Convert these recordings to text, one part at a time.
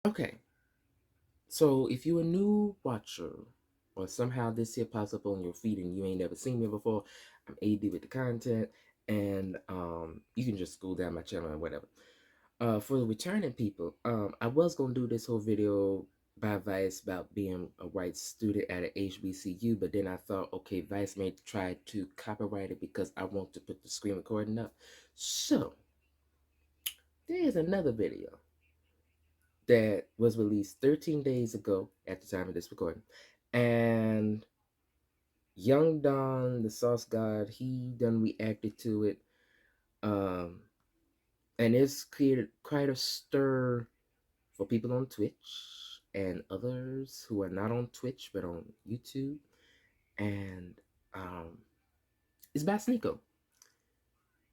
Okay, so if you're a new watcher, or somehow this here pops up on your feed and you ain't never seen me before, I'm A.D. with the content, and you can just go down my channel or whatever. For the returning people, I was gonna do this whole video by Vice about being a white student at an HBCU, but then I thought, okay, Vice may try to copyright it because I want to put the screen recording up. So there's another video that was released 13 days ago at the time of this recording. And Young Don, the Sauce God, he done reacted to it. And it's created quite a stir for people on Twitch and others who are not on Twitch but on YouTube. And it's by Sneako.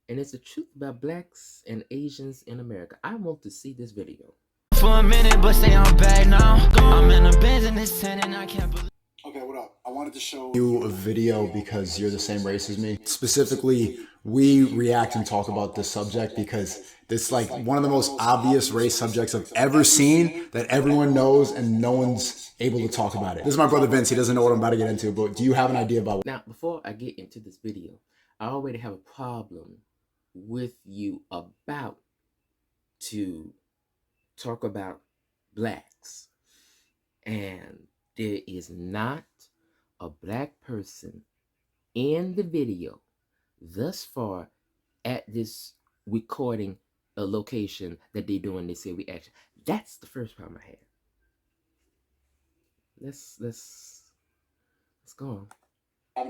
And it's the truth about blacks and Asians in America. I want to see this video. For a minute, but say I'm back now. I'm in a business and I can't believe. Okay, what up? I wanted to show you a video because you're the same race as me. Specifically, we react and talk about this subject because it's like one of the most obvious race subjects I've ever seen that everyone knows and no one's able to talk about it. This is my brother Vince. He doesn't know what I'm about to get into, but do you have an idea about what? Now, before I get into this video, I already have a problem with you about to talk about blacks. And there is not a black person in the video thus far at this recording a location that they're doing this here reaction. That's the first problem I had. Let's go on.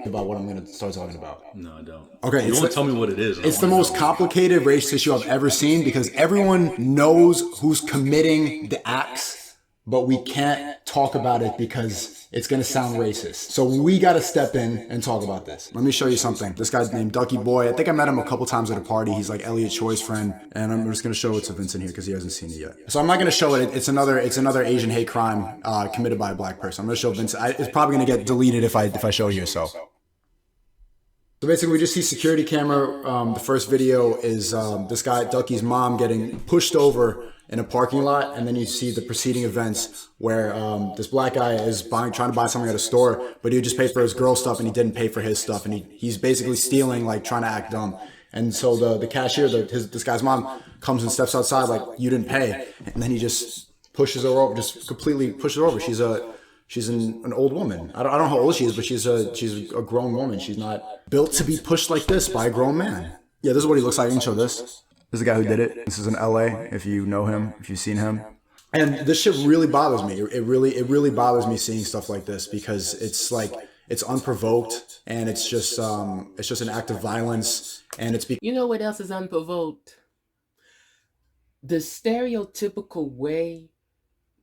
About what I'm going to start talking about. No, I don't. Okay, you don't tell me what it is. It's the most complicated race issue I've ever seen because everyone knows who's committing the acts, but we can't talk about it because it's going to sound racist. So we got to step in and talk about this. Let me show you something. This guy's named Ducky Boy. I think I met him a couple times at a party. He's like Elliot Choi's friend, and I'm just going to show it to Vincent here because he hasn't seen it yet. So I'm not going to show it. It's another Asian hate crime committed by a black person. I'm going to show Vincent. It's probably going to get deleted if I show you. So basically, we just see security camera. The first video is this guy, Ducky's mom, getting pushed over in a parking lot, and then you see the preceding events where this black guy is trying to buy something at a store, but he just paid for his girl stuff and he didn't pay for his stuff, and he's basically stealing, like trying to act dumb. And so the cashier, this guy's mom, comes and steps outside like, you didn't pay, and then he just pushes her over, just completely pushes her over. She's an old woman. I don't know how old she is, but she's a grown woman. She's not built to be pushed like this by a grown man. Yeah, this is what he looks like. I can show this. This is the guy who did it. This is in LA, if you know him, if you've seen him. And this shit really bothers me. It really bothers me seeing stuff like this because it's like, it's unprovoked and it's just an act of violence. And you know what else is unprovoked? The stereotypical way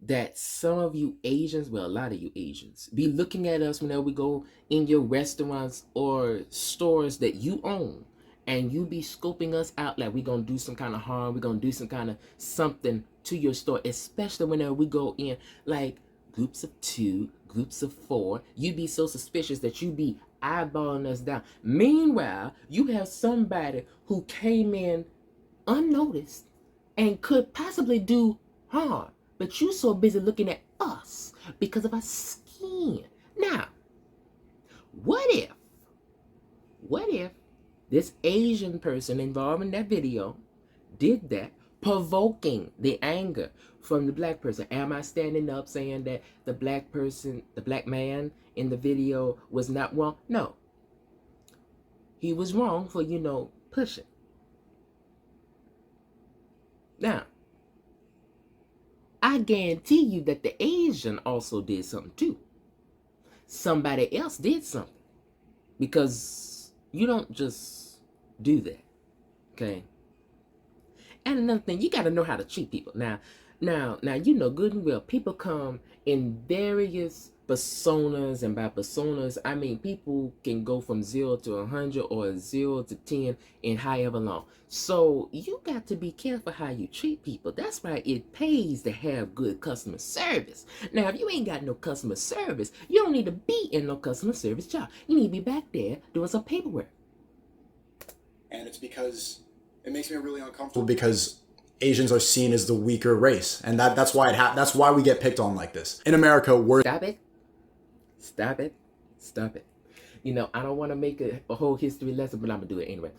that some of you Asians, well, a lot of you Asians, be looking at us whenever we go in your restaurants or stores that you own, and you be scoping us out like we're gonna do some kind of harm, we're gonna do some kind of something to your store, especially whenever we go in like groups of 2, groups of 4. You be so suspicious that you be eyeballing us down. Meanwhile, you have somebody who came in unnoticed and could possibly do harm, but you so busy looking at us because of our skin. Now, what if this Asian person involved in that video did that, provoking the anger from the black person? Am I standing up saying that the black person, the black man in the video was not wrong? No. He was wrong for, pushing. Now, I guarantee you that the Asian also did something too. Somebody else did something. Because you don't just do that. Okay? And another thing, you got to know how to treat people. Now, you know good and well, people come in various personas, and by personas, I mean people can go from 0 to 100 or 0 to 10 in however long. So you got to be careful how you treat people. That's why it pays to have good customer service. Now, if you ain't got no customer service, you don't need to be in no customer service job. You need to be back there doing some paperwork. And it's because it makes me really uncomfortable because Asians are seen as the weaker race, and that's why that's why we get picked on like this. In America, we're Stop it. Stop it. Stop it. You know, I don't want to make a whole history lesson, but I'm gonna do it anyway.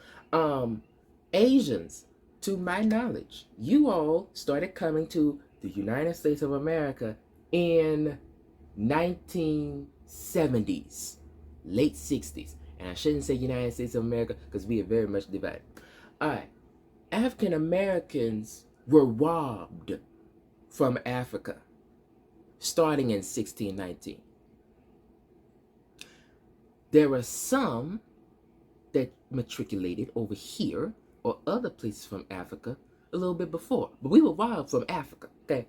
Asians, to my knowledge, you all started coming to the United States of America in 1970s, late 60s. And I shouldn't say United States of America because we are very much divided. All right. African Americans were robbed from Africa starting in 1619. There were some that matriculated over here or other places from Africa a little bit before, but we were robbed from Africa, okay?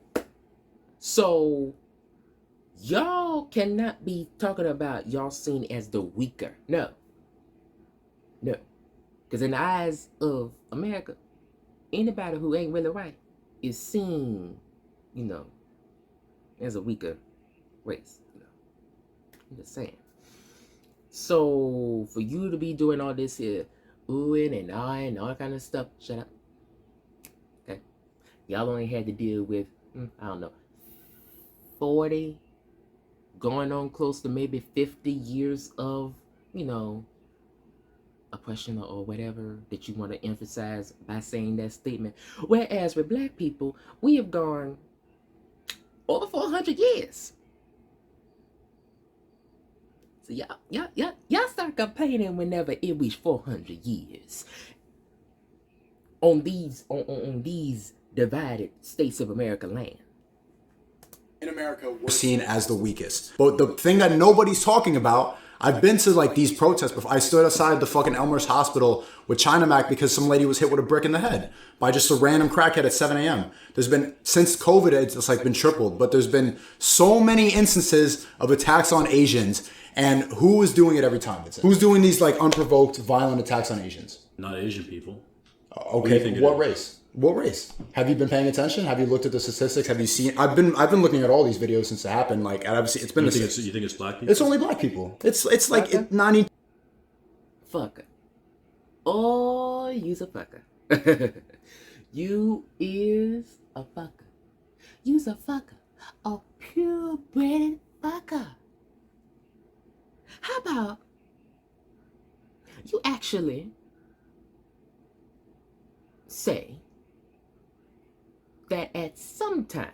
So y'all cannot be talking about y'all seen as the weaker. No. Because in the eyes of America, anybody who ain't really white is seen, you know, as a weaker race. You know? I'm just saying. So for you to be doing all this here, oohing and ahhing and all kind of stuff, shut up. Okay? Y'all only had to deal with, I don't know, 40, going on close to maybe 50 years of, you know, oppression or whatever that you want to emphasize by saying that statement. Whereas with black people, we have gone over 400 years. So y'all start complaining whenever it reach 400 years on these divided states of America land. In America, we're seen as the weakest. But the thing that nobody's talking about, I've been to like these protests before. I stood outside the fucking Elmer's hospital with China Mac because some lady was hit with a brick in the head by just a random crackhead at 7 a.m. There's been, since COVID, it's like been tripled, but there's been so many instances of attacks on Asians. And who is doing it every time? Who's doing these like unprovoked, violent attacks on Asians? Not Asian people. Okay, what race? What race? Have you been paying attention? Have you looked at the statistics? Have you seen? I've been looking at all these videos since it happened. Like, obviously, it's been. You think it's black people? It's only black people. It's like 90. Fucker. Oh, you's a fucker. You is a fucker. You's a fucker. A purebred fucker. How about you actually say that at some time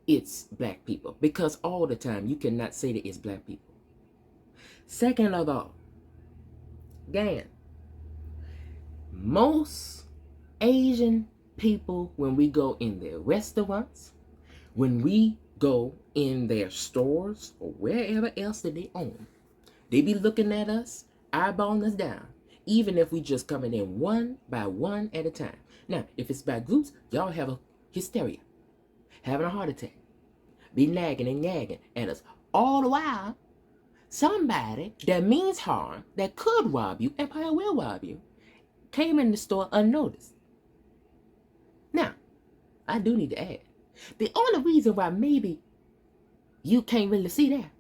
it's black people? Because all the time you cannot say that it's black people. Second of all, again, most Asian people, when we go in their restaurants, when we go in their stores or wherever else that they own, they be looking at us, eyeballing us down, even if we just coming in one by one at a time. Now, if it's by groups, y'all have a hysteria, having a heart attack, be nagging and nagging at us. All the while, somebody that means harm, that could rob you and probably will rob you, came in the store unnoticed. Now, I do need to add, the only reason why maybe you can't really see that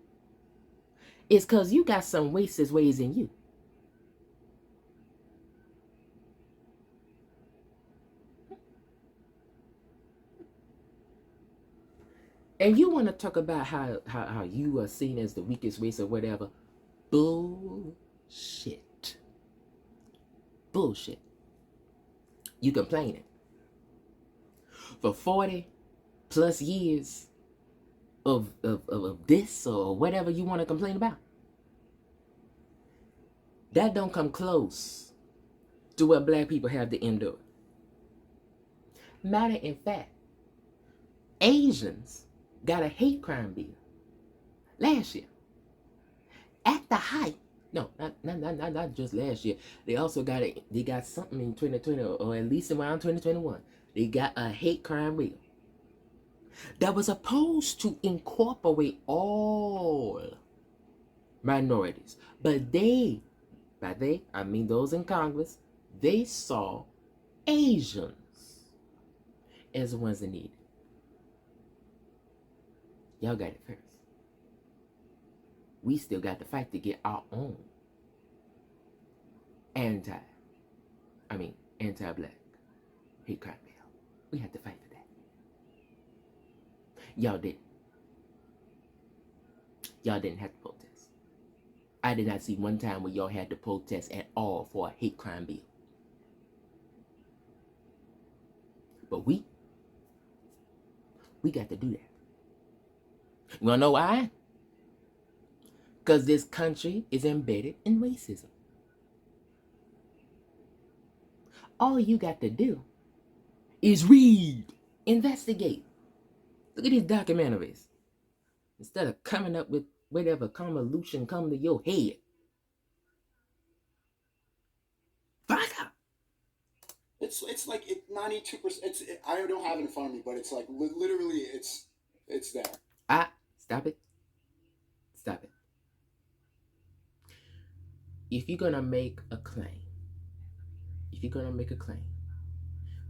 is because you got some racist ways in you. And you want to talk about how you are seen as the weakest race or whatever. Bullshit. Bullshit. You complaining. For 40 plus years of this or whatever you want to complain about, that don't come close to what black people have to endure. Matter in fact, Asians got a hate crime bill last year. At the height, no, not just last year. They also got they got something in 2020 or at least around 2021. They got a hate crime bill that was supposed to incorporate all minorities. But by they, I mean those in Congress, they saw Asians as the ones that need it. Y'all got it first. We still got to fight to get our own anti-black hate crime bill. We had to fight for that. Y'all didn't. Y'all didn't have to protest. I did not see one time where y'all had to protest at all for a hate crime bill. But we got to do that. You wanna know why? Because this country is embedded in racism. All you got to do is read, investigate. Look at these documentaries. Instead of coming up with whatever convolution come to your head. Fuck up. It's like 92%. I don't have it in front of me, but it's like literally it's there. Stop it. Stop it. If you're gonna make a claim,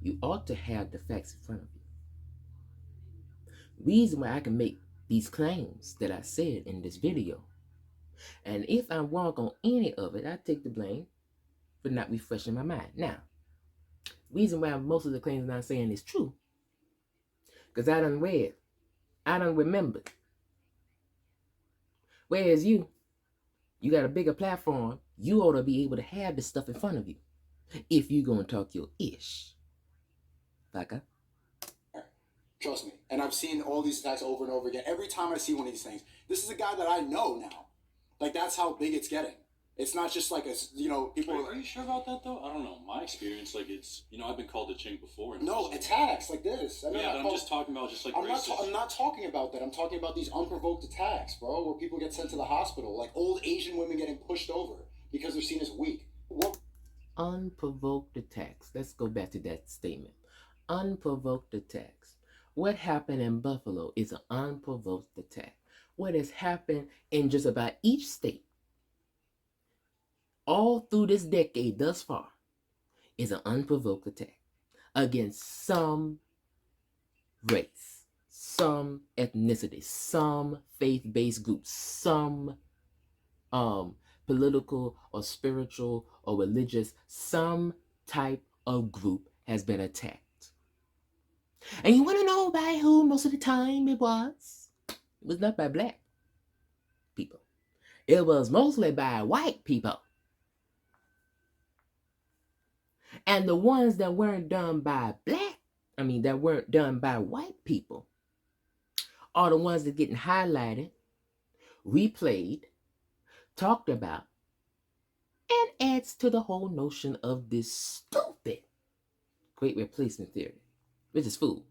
you ought to have the facts in front of you. Reason why I can make these claims that I said in this video, and if I'm wrong on any of it, I take the blame for not refreshing my mind. Now, reason why most of the claims I'm saying is true, because I done read, I done remembered. Whereas you got a bigger platform, you ought to be able to have this stuff in front of you if you gonna talk your ish. Fucker. Trust me. And I've seen all these attacks over and over again. Every time I see one of these things, this is a guy that I know now. Like, that's how big it's getting. It's not just like people Are you sure about that though? I don't know. My experience, like it's, I've been called a chink before. And no attacks like this. But I'm just talking about just like I'm not talking about that. I'm talking about these unprovoked attacks, bro, where people get sent to the hospital, like old Asian women getting pushed over because they're seen as weak. Unprovoked attacks. Let's go back to that statement. Unprovoked attacks. What happened in Buffalo is an unprovoked attack. What has happened in just about each state all through this decade thus far is an unprovoked attack against some race, some ethnicity, some faith-based group, some political or spiritual or religious, some type of group has been attacked. And you want to know by who most of the time it was? It was not by black people. It was mostly by white people. And the ones that weren't done by that weren't done by white people are the ones that getting highlighted, replayed, talked about, and adds to the whole notion of this stupid great replacement theory, which is fool.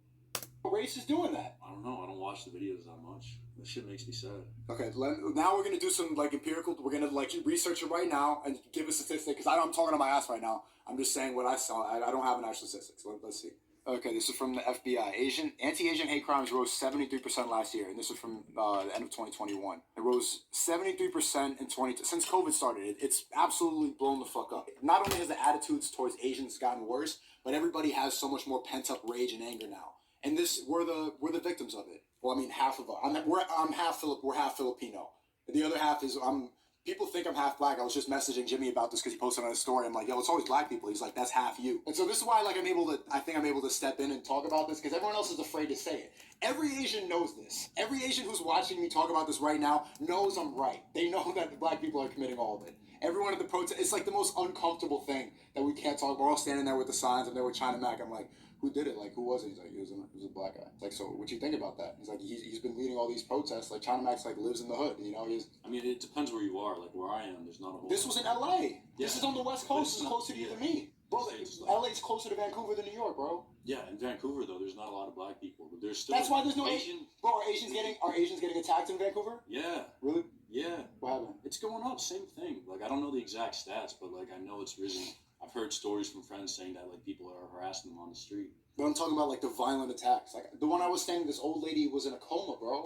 What race is doing that? I don't know. I don't watch the videos that much. That shit makes me sad. Okay, now we're gonna do some empirical. We're gonna research it right now and give a statistic because I'm talking on my ass right now. I'm just saying what I saw. I don't have an actual statistic. So let's see. Okay, this is from the FBI. Anti-Asian hate crimes rose 73% last year, and this is from the end of 2021. It rose 73% in since COVID started. It's absolutely blown the fuck up. Not only has the attitudes towards Asians gotten worse, but everybody has so much more pent-up rage and anger now. And we're the victims of it. Well, I mean, half of us. We're half Filipino. The other half is people think I'm half black. I was just messaging Jimmy about this because he posted on his story. I'm like, yo, it's always black people. He's like, that's half you. And so this is why I think I'm able to step in and talk about this because everyone else is afraid to say it. Every Asian knows this. Every Asian who's watching me talk about this right now knows I'm right. They know that the black people are committing all of it. Everyone at the protest, it's like the most uncomfortable thing that we can't talk about. We're all standing there with the signs. I'm there with China Mac. I'm like, who did it? Like, who was it? He's like, he was a black guy. It's like, so what you think about that? He's like, he's been leading all these protests. Like, China Max lives in the hood. I mean, it depends where you are. Like where I am, there's not a whole. This was in L.A. Yeah. This is on the West Coast. It's closer to you than me, bro. L.A.'s closer to Vancouver than New York, bro. Yeah, in Vancouver though, there's not a lot of black people, but there's still. That's why there's no Asian. Bro, are Asians getting attacked in Vancouver? Yeah. Really? Yeah. What happened? It's going up. Same thing. Like I don't know the exact stats, but I know it's risen. I've heard stories from friends saying that people are harassing them on the street. But I'm talking about the violent attacks. Like the one I was saying, this old lady was in a coma, bro.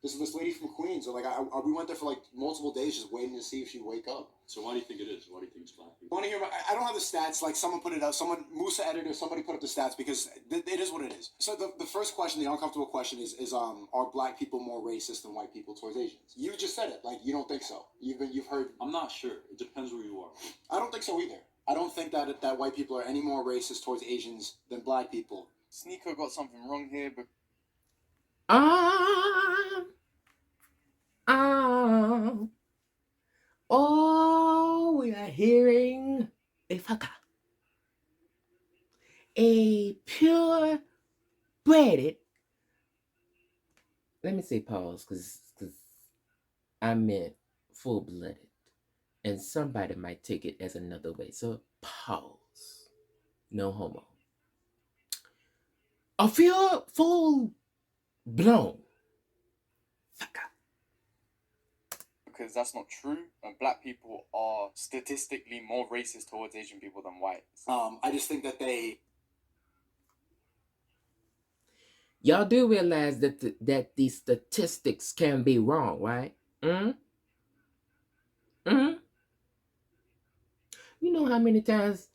This lady from Queens. So we went there for multiple days just waiting to see if she'd wake up. So why do you think it is? Why do you think it's black people? Want to hear? I don't have the stats. Someone put it up. Musa editor, somebody put up the stats because it is what it is. So the first question, the uncomfortable question is are black people more racist than white people towards Asians? You just said it. You don't think so. You've heard. I'm not sure. It depends where you are. I don't think so either. I don't think that white people are any more racist towards Asians than black people. Sneako got something wrong here, but Oh, we are hearing a fucker. A pure breaded. Let me say pause, because I meant full blooded. And somebody might take it as another way. So pause. No homo. A pure, full blown fucker. because that's not true, and black people are statistically more racist towards Asian people than whites. I just think that Y'all do realize that that these statistics can be wrong, right? You know how many times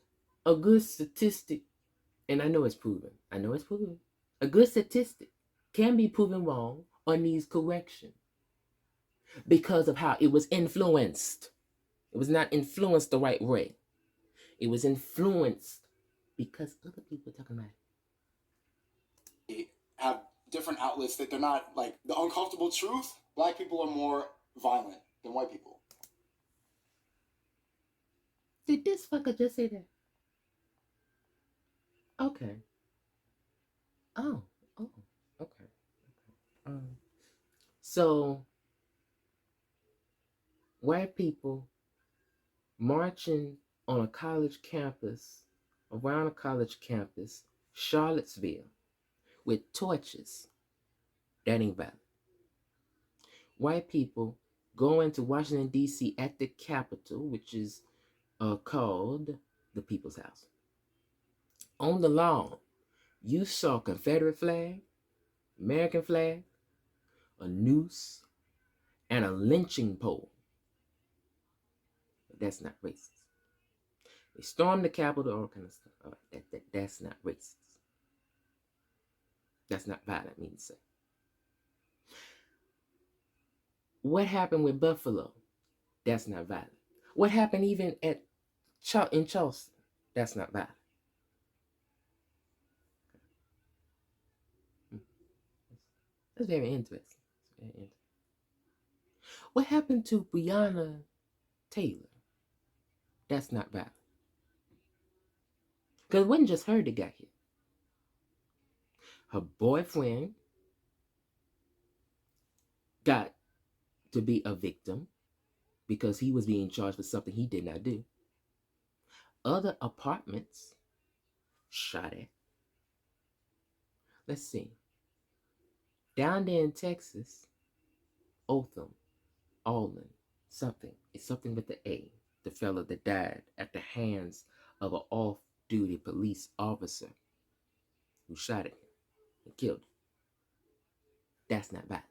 a good statistic, and I know it's proven, a good statistic can be proven wrong or needs correction because of how it was influenced. It was not influenced the right way. It was influenced because other people were talking about it. have different outlets that they're not like the uncomfortable truth. Black people are more violent than white people. Did this fucker just say that? Okay. Oh, okay. So white people marching on a college campus, around a college campus, Charlottesville, with torches, that ain't valid. White people going to Washington, D.C. at the Capitol, which is called the People's House. On the lawn, you saw Confederate flag, American flag, a noose, and a lynching pole. But that's not racist. They stormed the Capitol, all kind of stuff. All right, that's not racist. That's not violent, I mean to say. What happened with Buffalo? That's not violent. What happened even in Charleston? That's not violent. That's very interesting. What happened to Breonna Taylor? That's not violent. Because it wasn't just her that got hit. Her boyfriend got to be a victim because he was being charged for something he did not do. Other apartments shot at. Let's see. Down there in Texas, Otham, Allen, something. It's something with the A. The fellow that died at the hands of an off-duty police officer who shot at him and killed him. That's not bad.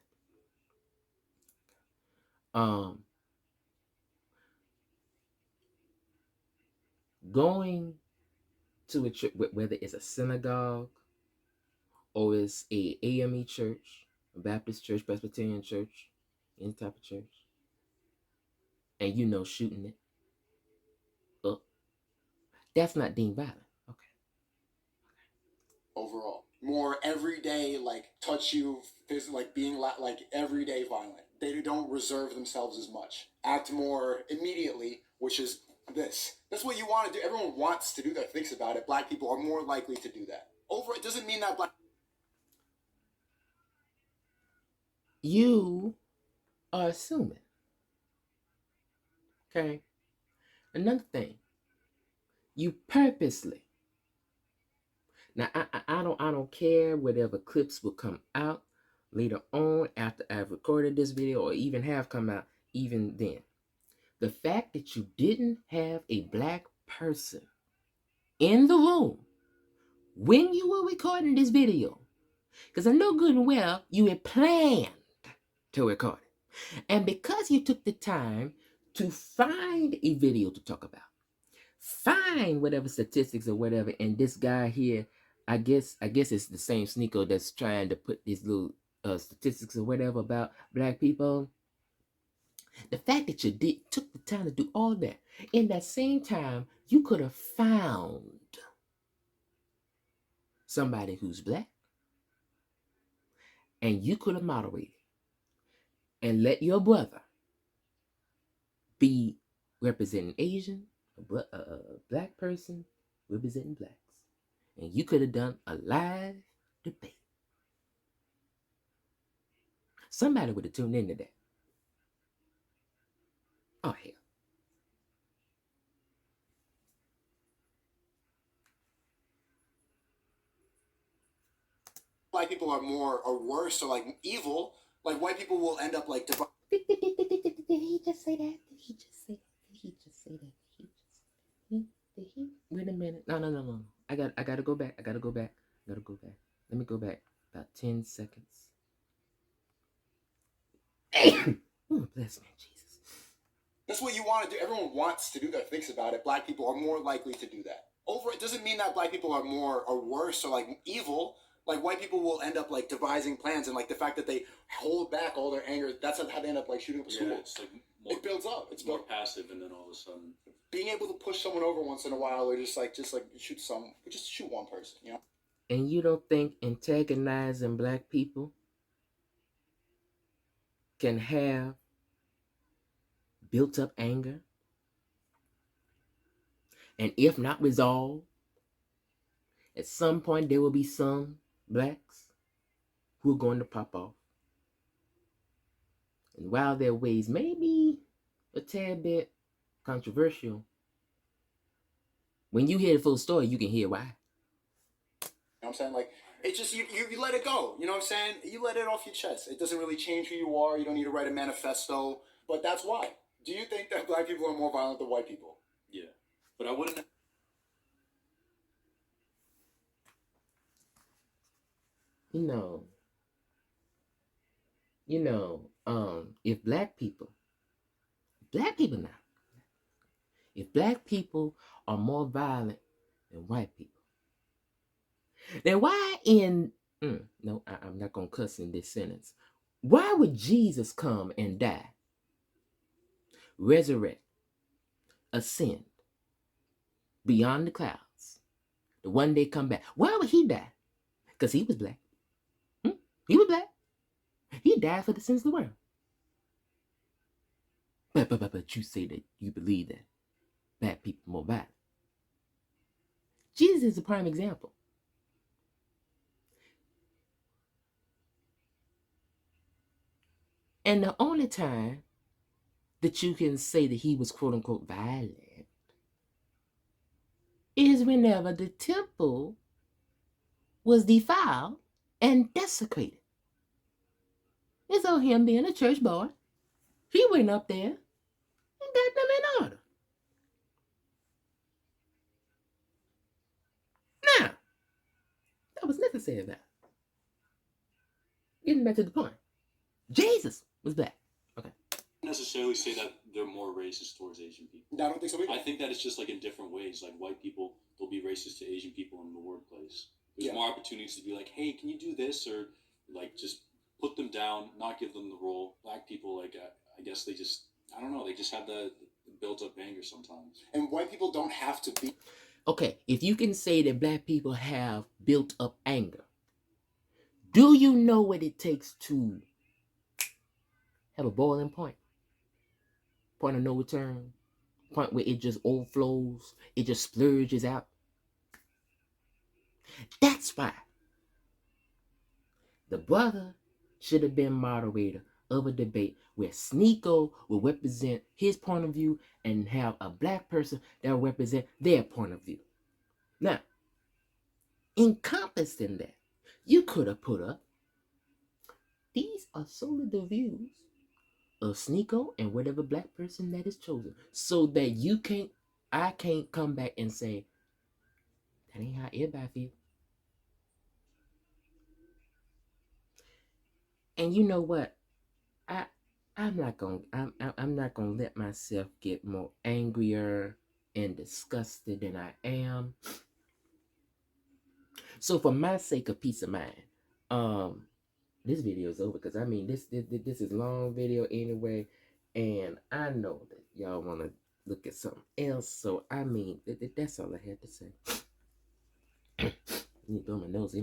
Going to a church, whether it's a synagogue or it's a AME church, a Baptist church, Presbyterian church, any type of church, and shooting it up, that's not deemed violent. Okay. Overall, more everyday, like touch you, like being like everyday violent. They don't reserve themselves as much. Act more immediately, which is this. That's what you want to do. Everyone wants to do that. Thinks about it. Black people are more likely to do that. It doesn't mean that black. You are assuming. Okay. Another thing. You purposely. Now I don't care whatever clips will come out later on after I've recorded this video or even have come out even then. The fact that you didn't have a black person in the room when you were recording this video, because I know good and well you had planned to record it. And because you took the time to find a video to talk about, find whatever statistics or whatever, and this guy here, I guess it's the same Sneako that's trying to put these little statistics or whatever about black people. The fact that you took the time to do all that, in that same time, you could have found somebody who's black, and you could have moderated and let your brother be representing Asian, a black person representing blacks, and you could have done a live debate. Somebody would have tuned into that. Oh hell. Black people are more or worse or like evil. Like white people will end up like. Did he just say that? Did he just say that? Did he just say that? Did he? Wait a minute. No. I gotta go back. I gotta go back. Let me go back about 10 seconds. Oh, bless me, Jesus. That's what you want to do. Everyone wants to do that, thinks about it. Black people are more likely to do that. It doesn't mean that black people are more or worse or like evil. Like white people will end up like devising plans, and like the fact that they hold back all their anger, that's how they end up like shooting up schools. It's like more, it builds up. It's more passive, and then all of a sudden, being able to push someone over once in a while, or just shoot one person, you know. And you don't think antagonizing black people can have built up anger, and if not resolved, at some point there will be some blacks who are going to pop off. And while their ways may be a tad bit controversial, when you hear the full story, you can hear why. You know what I'm saying? Like, it's just, you let it go. You know what I'm saying? You let it off your chest. It doesn't really change who you are. You don't need to write a manifesto. But that's why. Do you think that black people are more violent than white people? Yeah. But I wouldn't. If black people now, if black people are more violent than white people, then why I'm not going to cuss in this sentence. Why would Jesus come and die, resurrect, ascend beyond the clouds, the one day come back? Why would he die? Because he was black. He was black. He died for the sins of the world. But you say that you believe that black people are more violent. Jesus is a prime example. And the only time that you can say that he was quote unquote violent is whenever the temple was defiled and desecrated. And so him being a church boy, he went up there and got them in order. Now, that was necessary about it. Getting back to the point. Jesus was black. Okay. I don't necessarily say that they're more racist towards Asian people. I don't think so either. I think that it's just like in different ways. Like white people, they'll be racist to Asian people in the workplace. There's more opportunities to be like, hey, can you do this? Or like just put them down, not give them the role. Black people, like, I guess they just, I don't know, they just have the built up anger sometimes. And white people don't have to be. Okay, if you can say that black people have built up anger, do you know what it takes to have a boiling point? Point of no return? Point where it just overflows, it just splurges out? That's why the brother should have been moderator of a debate where Sneako will represent his point of view and have a black person that will represent their point of view. Now, encompassed in that, you could have put up, these are solely the views of Sneako and whatever black person that is chosen, so that I can't come back and say, that ain't how everybody feel. And you know what? I'm not gonna let myself get more angrier and disgusted than I am. So for my sake of peace of mind, this video is over because I mean this is a long video anyway, and I know that y'all want to look at something else. So I mean that's all I had to say. You blow my nose in.